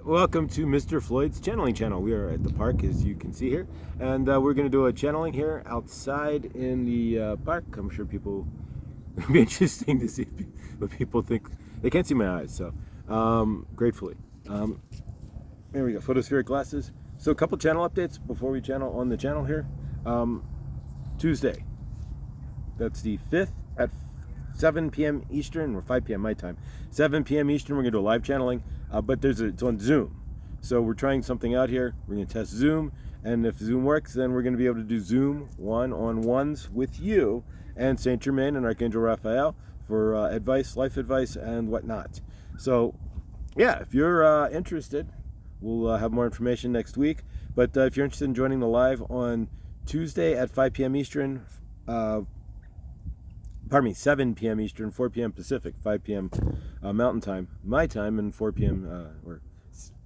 Welcome to Mr. Floyd's channeling channel. We are at the park, as you can see here, and we're going to do a channeling here outside in the park. I'm sure people it'll be interesting to see what people think. They can't see my eyes, so gratefully. There we go, photospheric glasses. So a couple channel updates before we channel on the channel here. Tuesday, that's the 5th at 7 p.m. Eastern, or 5 p.m. my time. 7 p.m. Eastern, we're going to do a live channeling, but it's on Zoom. So we're trying something out here. We're going to test Zoom, and if Zoom works, then we're going to be able to do Zoom one-on-ones with you and Saint Germain and Archangel Raphael for advice, life advice, and whatnot. So, yeah, if you're interested, we'll have more information next week. But if you're interested in joining the live on Tuesday at 5 p.m. Eastern, 7 p.m. Eastern, 4 p.m. Pacific, 5 p.m. Mountain Time, my time, and 4 p.m. Or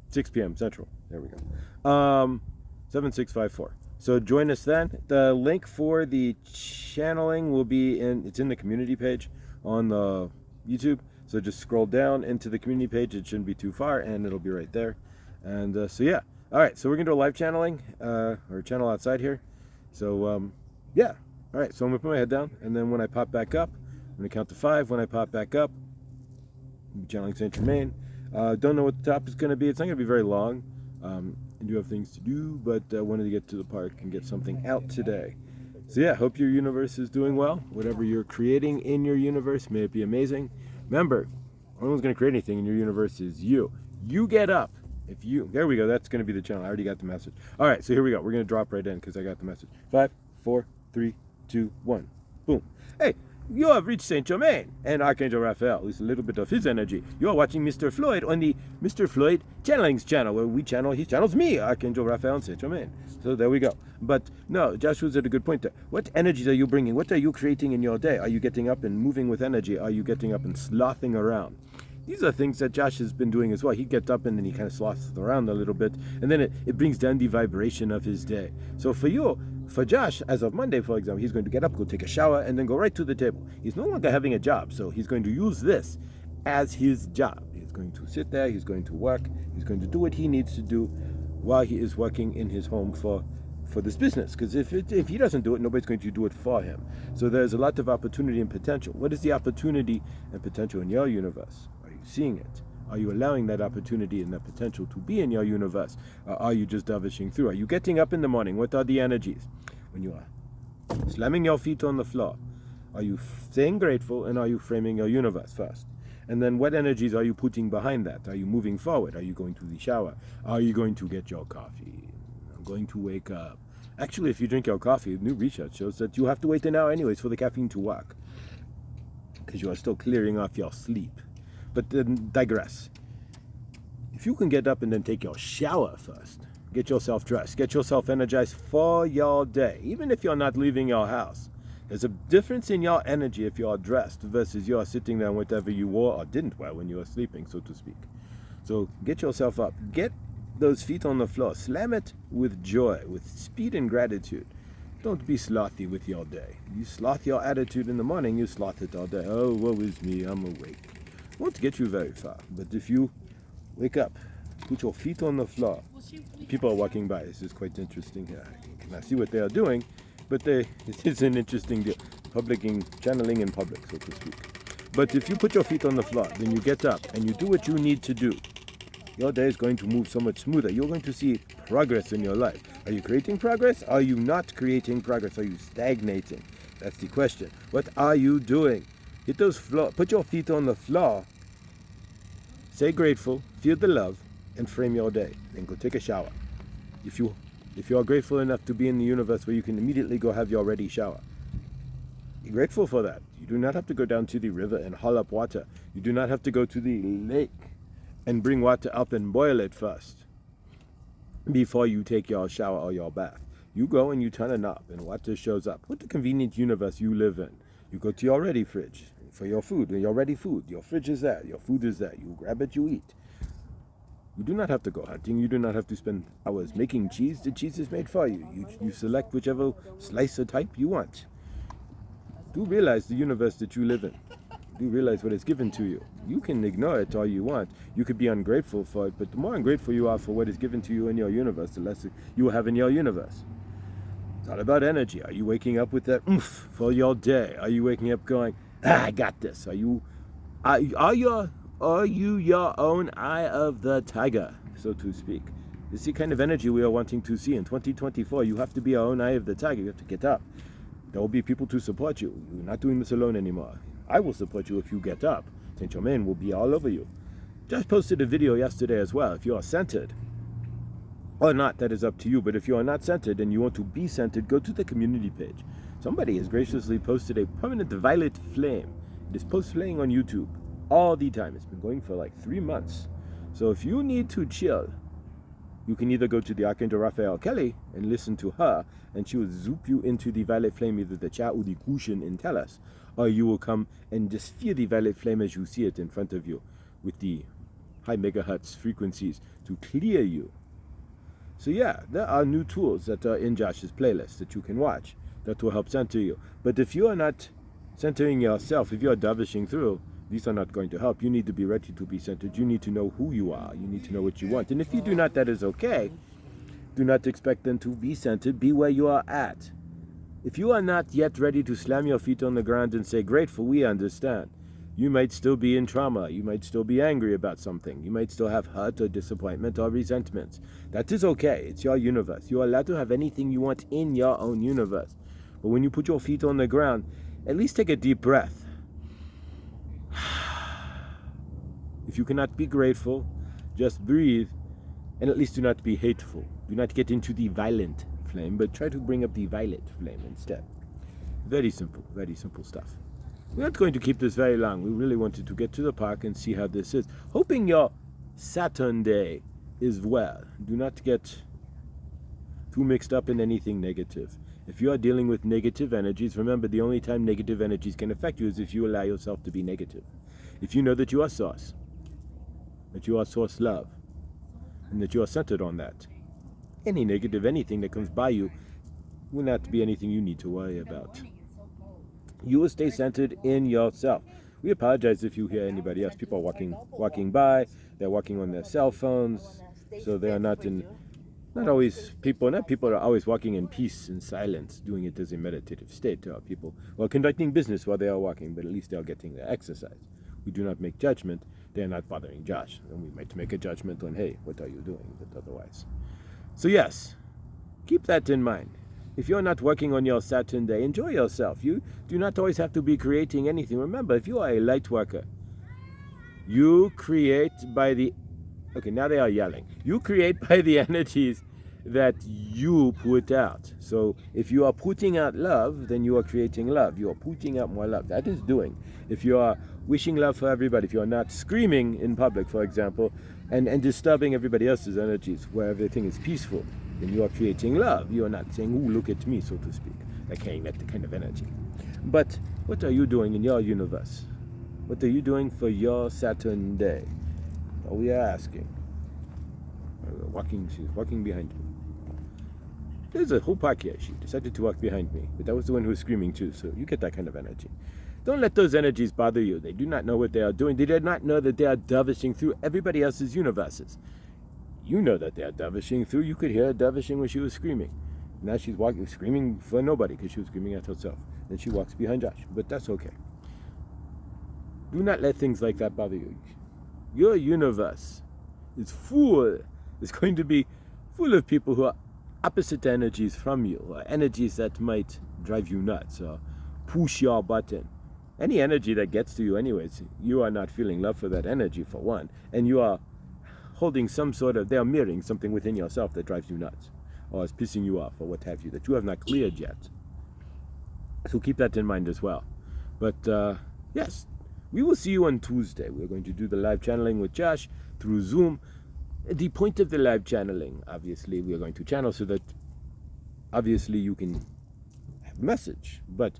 6 p.m. Central. There we go. 7654. So join us then. The link for the channeling will be it's in the community page on the YouTube. So just scroll down into the community page. It shouldn't be too far, and it'll be right there. And so yeah. All right. So we're gonna do a live channeling or channel outside here. So yeah. All right, so I'm going to put my head down, and then when I pop back up, I'm going to count to 5. When I pop back up, I'm channeling Saint Germain. Don't know what the top is going to be. It's not going to be very long. I do have things to do, but I wanted to get to the park and get something out today. So yeah, hope your universe is doing well. Whatever you're creating in your universe, may it be amazing. Remember, no one's going to create anything in your universe is you. You get up. There we go. That's going to be the channel. I already got the message. All right, so here we go. We're going to drop right in because I got the message. 5, 4, 3, 2, 1. Boom. Hey, you have reached Saint Germain and Archangel Raphael, at least a little bit of his energy. You are watching Mr. Floyd on the Mr. Floyd Channelings channel, where he channels me, Archangel Raphael and Saint Germain. So there we go. But no, Joshua's at a good point there. What energies are you bringing? What are you creating in your day? Are you getting up and moving with energy? Are you getting up and slothing around? These are things that Josh has been doing as well. He gets up and then he kind of sloths around a little bit, and then it brings down the vibration of his day. So for Josh, as of Monday, for example, he's going to get up, go take a shower, and then go right to the table. He's no longer having a job, so he's going to use this as his job. He's going to sit there, he's going to work, he's going to do what he needs to do while he is working in his home for this business. Because if he doesn't do it, nobody's going to do it for him. So there's a lot of opportunity and potential. What is the opportunity and potential in your universe? Are you seeing it? Are you allowing that opportunity and that potential to be in your universe? Or are you just davishing through? Are you getting up in the morning? What are the energies? When you are slamming your feet on the floor, are you staying grateful, and are you framing your universe first? And then what energies are you putting behind that? Are you moving forward? Are you going to the shower? Are you going to get your coffee? I'm going to wake up. Actually, if you drink your coffee, new research shows that you have to wait an hour anyways for the caffeine to work, because you are still clearing off your sleep. But then digress. If you can get up and then take your shower first, get yourself dressed, get yourself energized for your day, even if you're not leaving your house. There's a difference in your energy if you're dressed versus you're sitting there in whatever you wore or didn't wear when you were sleeping, so to speak. So get yourself up. Get those feet on the floor. Slam it with joy, with speed and gratitude. Don't be slothy with your day. You sloth your attitude in the morning, you sloth it all day. Oh, woe is me, I'm awake. Won't get you very far. But if you wake up, put your feet on the floor. People are walking by. This is quite interesting here. I cannot see what they are doing, but it is an interesting deal. Channeling in public, so to speak. But if you put your feet on the floor, then you get up and you do what you need to do. Your day is going to move so much smoother. You're going to see progress in your life. Are you creating progress? Are you not creating progress? Are you stagnating? That's the question. What are you doing? Hit those floor. Put your feet on the floor. Say grateful. Feel the love. And frame your day. Then go take a shower. If you are grateful enough to be in the universe where you can immediately go have your ready shower, be grateful for that. You do not have to go down to the river and haul up water. You do not have to go to the lake and bring water up and boil it first before you take your shower or your bath. You go and you turn a knob and water shows up. What a convenient universe you live in. You go to your ready fridge for your food, your ready food. Your fridge is there, your food is there. You grab it, you eat. You do not have to go hunting. You do not have to spend hours making cheese. The cheese is made for you. You select whichever slice or type you want. Do realize the universe that you live in. Do realize what is given to you. You can ignore it all you want. You could be ungrateful for it, but the more ungrateful you are for what is given to you in your universe, the less you will have in your universe. It's all about energy. Are you waking up with that oomph for your day? Are you waking up going, I got this? Are you your own eye of the tiger, so to speak? It's the kind of energy we are wanting to see in 2024. You have to be your own eye of the tiger. You have to get up. There will be people to support you. You're not doing this alone anymore. I will support you if you get up. Saint Germain will be all over you. Just posted a video yesterday as well. If you are centered or not, that is up to you. But if you are not centered and you want to be centered, go to the community page. Somebody has graciously posted a permanent violet flame. It is playing on YouTube all the time. It's been going for like 3 months. So if you need to chill, you can either go to the Archangel Raphael Kelly and listen to her, and she will zoop you into the violet flame, either the chat or the cushion in Tellus, or you will come and just feel the violet flame as you see it in front of you with the high megahertz frequencies to clear you. So yeah, there are new tools that are in Josh's playlist that you can watch that will help center you. But if you are not centering yourself, if you are dervishing through, these are not going to help. You need to be ready to be centered. You need to know who you are. You need to know what you want. And if you do not, that is okay. Do not expect them to be centered. Be where you are at. If you are not yet ready to slam your feet on the ground and say, grateful, we understand. You might still be in trauma. You might still be angry about something. You might still have hurt or disappointment or resentment. That is okay. It's your universe. You are allowed to have anything you want in your own universe. But when you put your feet on the ground, at least take a deep breath. If you cannot be grateful, just breathe, and at least do not be hateful. Do not get into the violent flame, but try to bring up the violet flame instead. Very simple stuff. We're not going to keep this very long. We really wanted to get to the park and see how this is. Hoping your Saturn day is well. Do not get too mixed up in anything negative. If you are dealing with negative energies, remember the only time negative energies can affect you is if you allow yourself to be negative. If you know that you are source, that you are source love, and that you are centered on that, any negative, anything that comes by you will not be anything you need to worry about. You will stay centered in yourself. We apologize if you hear anybody else. People are walking by, they're walking on their cell phones, so they are not people are always walking in peace and silence, doing it as a meditative state. There are people conducting business while they are walking, but at least they are getting their exercise. We do not make judgment. They are not bothering Josh. And we might make a judgment on, hey, what are you doing? But otherwise. So yes, keep that in mind. If you're not working on your Saturn day, enjoy yourself. You do not always have to be creating anything. Remember, if you are a light worker, you create by the... Okay, now they are yelling. You create by the energies that you put out. So if you are putting out love, then you are creating love. You are putting out more love. That is doing. If you are wishing love for everybody, if you are not screaming in public, for example, and disturbing everybody else's energies where everything is peaceful, then you are creating love. You are not saying, ooh, look at me, so to speak. Like carrying that kind of energy. But what are you doing in your universe? What are you doing for your Saturn day? All we are asking. She's walking behind me. There's a whole park here. She decided to walk behind me, but that was the one who was screaming too, so you get that kind of energy. Don't let those energies bother you. They do not know what they are doing. They do not know that they are dervishing through everybody else's universes. You know that they are dervishing through. You could hear her dervishing when she was screaming. Now she's screaming for nobody because she was screaming at herself. Then she walks behind Josh, but that's okay. Do not let things like that bother you. Your universe is going to be full of people who are opposite energies from you, or energies that might drive you nuts or push your button. Any energy that gets to you anyways, you are not feeling love for that energy, for one, and you are holding they are mirroring something within yourself that drives you nuts or is pissing you off or what have you, that you have not cleared yet. So keep that in mind as well. But yes, we will see you on Tuesday. We're going to do the live channeling with Josh through Zoom. The point of the live channeling, obviously, we are going to channel so that obviously you can have a message. But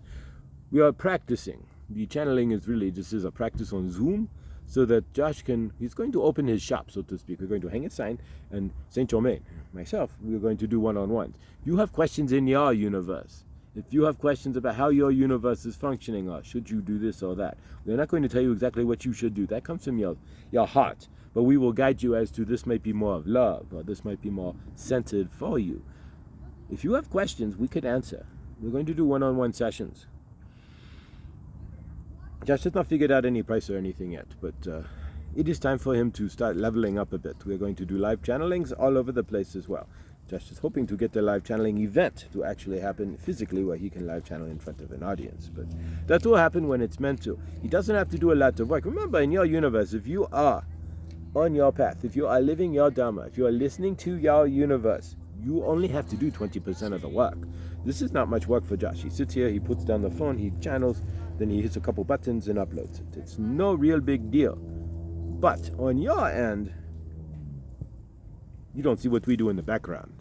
we are practicing. The channeling is really just as a practice on Zoom so that Josh he's going to open his shop, so to speak. We're going to hang a sign, and Saint Germain, myself, we're going to do one-on-ones. You have questions in your universe. If you have questions about how your universe is functioning, or should you do this or that, we're not going to tell you exactly what you should do. That comes from your heart. But we will guide you as to this might be more of love, or this might be more centered for you. If you have questions, we could answer. We're going to do one-on-one sessions. Josh has not figured out any price or anything yet, but it is time for him to start leveling up a bit. We're going to do live channelings all over the place as well. Josh is hoping to get the live channeling event to actually happen physically, where he can live channel in front of an audience. But that will happen when it's meant to. He doesn't have to do a lot of work. Remember, in your universe, if you are on your path, if you are living your Dharma, if you are listening to your universe, you only have to do 20% of the work. This is not much work for Josh. He sits here, he puts down the phone, he channels, then he hits a couple buttons and uploads it. It's no real big deal. But on your end, you don't see what we do in the background.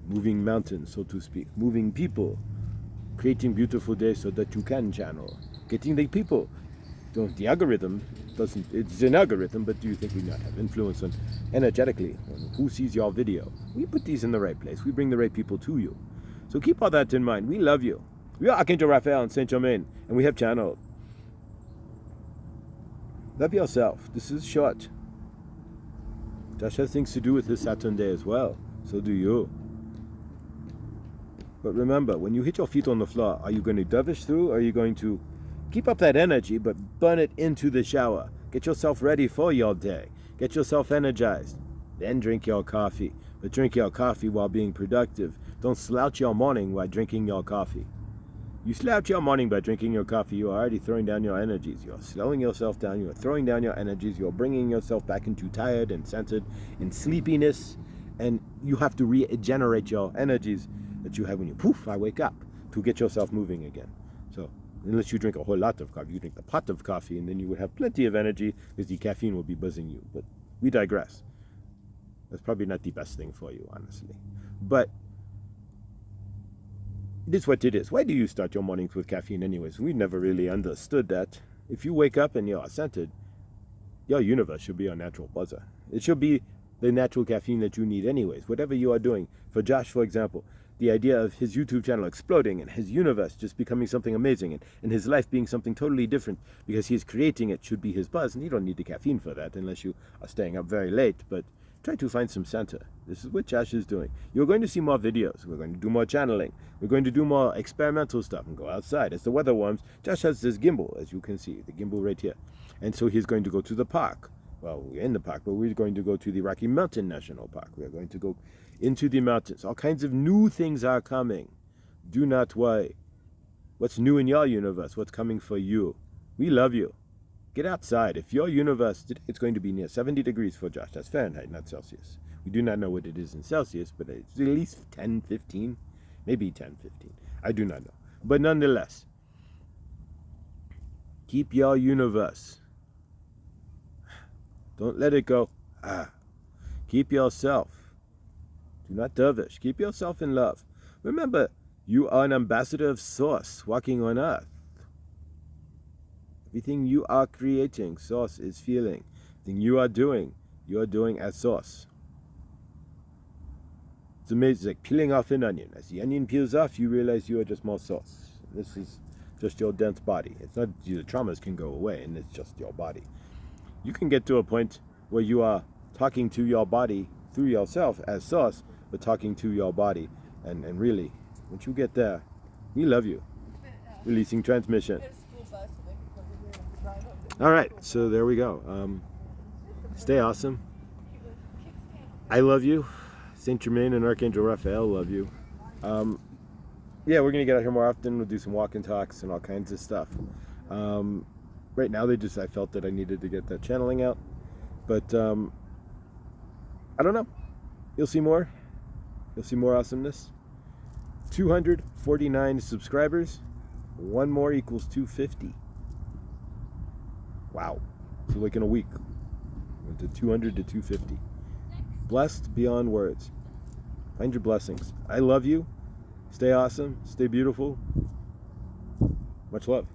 Moving mountains, so to speak. Moving people. Creating beautiful days so that you can channel. Getting the people. The algorithm doesn't, it's an algorithm, but do you think we not have influence on energetically on who sees your video? We put these in the right place. We bring the right people to you. So keep all that in mind. We love you. We are Archangel Raphael in Saint Germain, and we have channeled. Love yourself. This is short. Josh has things to do with his Saturn day as well. So do you. But remember, when you hit your feet on the floor, are you going to dervish through, or are you going to keep up that energy, but burn it into the shower? Get yourself ready for your day. Get yourself energized. Then drink your coffee. But drink your coffee while being productive. Don't slouch your morning while drinking your coffee. You slouch your morning by drinking your coffee, you are already throwing down your energies. You are slowing yourself down. You are throwing down your energies. You are bringing yourself back into tired and centered and sleepiness. And you have to regenerate your energies that you have when you poof, I wake up, to get yourself moving again. So unless you drink a whole lot of coffee, you drink the pot of coffee, and then you would have plenty of energy because the caffeine will be buzzing you. But we digress. That's probably not the best thing for you, honestly. But it is what it is. Why do you start your mornings with caffeine anyways? We've never really understood that. If you wake up and you're centered, your universe should be your natural buzzer. It should be the natural caffeine that you need anyways. Whatever you are doing. For Josh, for example, the idea of his YouTube channel exploding and his universe just becoming something amazing and his life being something totally different because he's creating it should be his buzz. And you don't need the caffeine for that unless you are staying up very late. But try to find some center. This is what Josh is doing. You're going to see more videos. We're going to do more channeling. We're going to do more experimental stuff and go outside. As the weather warms, Josh has this gimbal, as you can see, the gimbal right here. And so he's going to go to the park. Well, we're in the park, but we're going to go to the Rocky Mountain National Park. We're going to go into the mountains. All kinds of new things are coming. Do not worry. What's new in your universe? What's coming for you? We love you. Get outside. If your universe, today it's going to be near 70 degrees for Josh. That's Fahrenheit, not Celsius. We do not know what it is in Celsius, but it's at least 10, 15, maybe 10, 15. I do not know. But nonetheless, keep your universe. Don't let it go. Keep yourself. Do not dervish. Keep yourself in love. Remember, you are an ambassador of Source walking on earth. Everything you are creating, Source is feeling. Everything you are doing as Source. It's amazing. It's like peeling off an onion. As the onion peels off, you realize you are just more Source. This is just your dense body. It's not, the traumas can go away, and it's just your body. You can get to a point where you are talking to your body through yourself as Source, but talking to your body. And really, once you get there, we love you. Releasing transmission. All right, so there we go. Stay awesome. I love you. Saint Germain and Archangel Raphael love you. Yeah, we're going to get out here more often. We'll do some walk and talks and all kinds of stuff. Right now, I felt that I needed to get that channeling out. But I don't know. You'll see more. You'll see more awesomeness. 249 subscribers. One more equals 250. Wow. So like in a week. Went to 200 to 250. Blessed beyond words. Find your blessings. I love you. Stay awesome. Stay beautiful. Much love.